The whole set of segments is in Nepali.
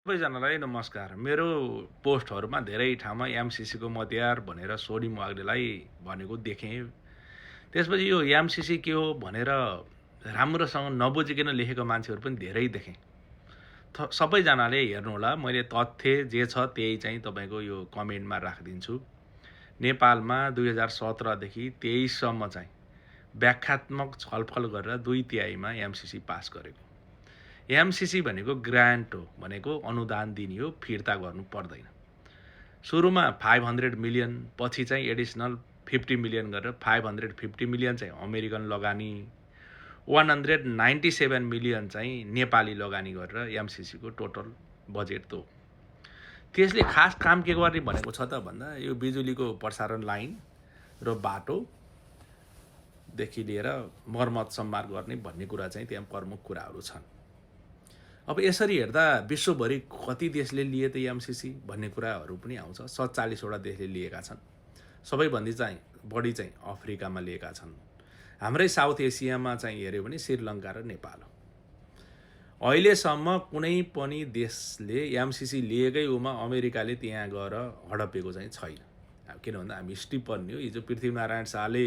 सबैजनालाई नमस्कार। मेरो पोस्टहरूमा धेरै ठाउँमा एमसिसीको मतियार भनेर सोनी वाग्लेलाई भनेको देखेँ। त्यसपछि यो एमसिसी के हो भनेर राम्रोसँग नबुझिकन लेखेको मान्छेहरू पनि धेरै देखेँ। सबैजनाले हेर्नुहोला, मैले तथ्य जे छ त्यही चाहिँ तपाईँको यो कमेन्टमा राखिदिन्छु। नेपालमा 2017 देखि 23 सम्म चाहिँ व्याख्यात्मक छलफल गरेर 2/3 एमसिसी पास गरेको। एमसिसी भनेको ग्रान्ट हो, भनेको अनुदान दिने हो, फिर्ता गर्नु पर्दैन। सुरुमा 500 मिलियन, पछि चाहिँ एडिसनल 50 मिलियन गरेर 550 मिलियन चाहिँ अमेरिकन लगानी, 197 मिलियन चाहिँ नेपाली लगानी गरेर एमसिसीको टोटल बजेट त हो। त्यसले खास काम के गर्ने भनेको छ त भन्दा यो बिजुलीको प्रसारण लाइन र बाटोदेखि लिएर मर्मत सम्मार गर्ने भन्ने कुरा चाहिँ त्यहाँ प्रमुख कुराहरू छन्। अब यसरी हेर्दा विश्वभरि कति देशले लिए त एमसिसी भन्ने कुराहरू पनि आउँछ। 47वटा देशले लिएका छन्। सबैभन्दा चाहिँ बढी चाहिँ अफ्रिकामा लिएका छन्। हाम्रै साउथ एसियामा चाहिँ हेऱ्यो भने श्रीलङ्का र नेपाल हो। अहिलेसम्म कुनै पनि देशले एमसिसी लिएकै उमा अमेरिकाले त्यहाँ गएर हडपेको चाहिँ छैन। किन भन्दा हामी हिस्ट्री पढ्ने हो। हिजो पृथ्वीनारायण शाहले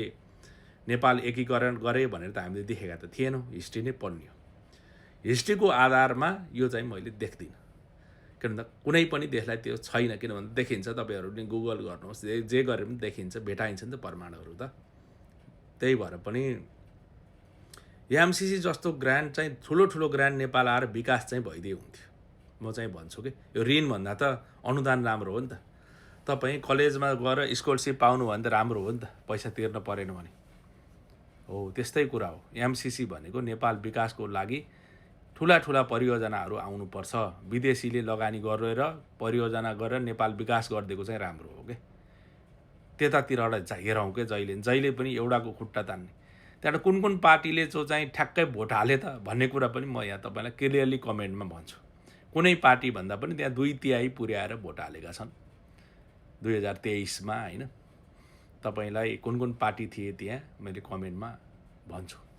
नेपाल एकीकरण गरे भनेर त हामीले देखेका त थिएनौँ, हिस्ट्री नै पढ्ने हो। हिस्ट्रीको आधारमा यो चाहिँ मैले देख्दिनँ। किन भन्दा कुनै पनि देशलाई त्यो छैन। किन भन्दा देखिन्छ, तपाईँहरूले गुगल गर्नुहोस्, जे गरे पनि देखिन्छ, भेटाइन्छ नि त प्रमाणहरू त। त्यही भएर पनि एमसिसी जस्तो ग्रान्ट चाहिँ ठुलो ग्रान्ट नेपाल आएर विकास चाहिँ भइदिए हुन्थ्यो। म चाहिँ भन्छु कि यो ऋणभन्दा त अनुदान राम्रो हो नि त। तपाईँ कलेजमा गएर स्कलरसिप पाउनु भने त राम्रो हो नि त, पैसा तिर्न परेन भने। हो, त्यस्तै कुरा हो। एमसिसी भनेको नेपाल विकासको लागि ठुला परियोजनाहरू आउनुपर्छ। विदेशीले लगानी गरेर परियोजना गरेर नेपाल विकास गरिदिएको चाहिँ राम्रो हो कि। त्यतातिरबाट हेरौँ के जहिले पनि एउटाको खुट्टा तान्ने। त्यहाँबाट कुन पार्टीले चाहिँ ठ्याक्कै भोट हाले त भन्ने कुरा पनि म यहाँ तपाईँलाई क्लियरली कमेन्टमा भन्छु। कुनै पार्टी भन्दा पनि त्यहाँ 2/3 पुर्याएर भोट हालेका छन् 2023मा, होइन। तपाईँलाई कुन पार्टी थिए त्यहाँ मैले कमेन्टमा भन्छु।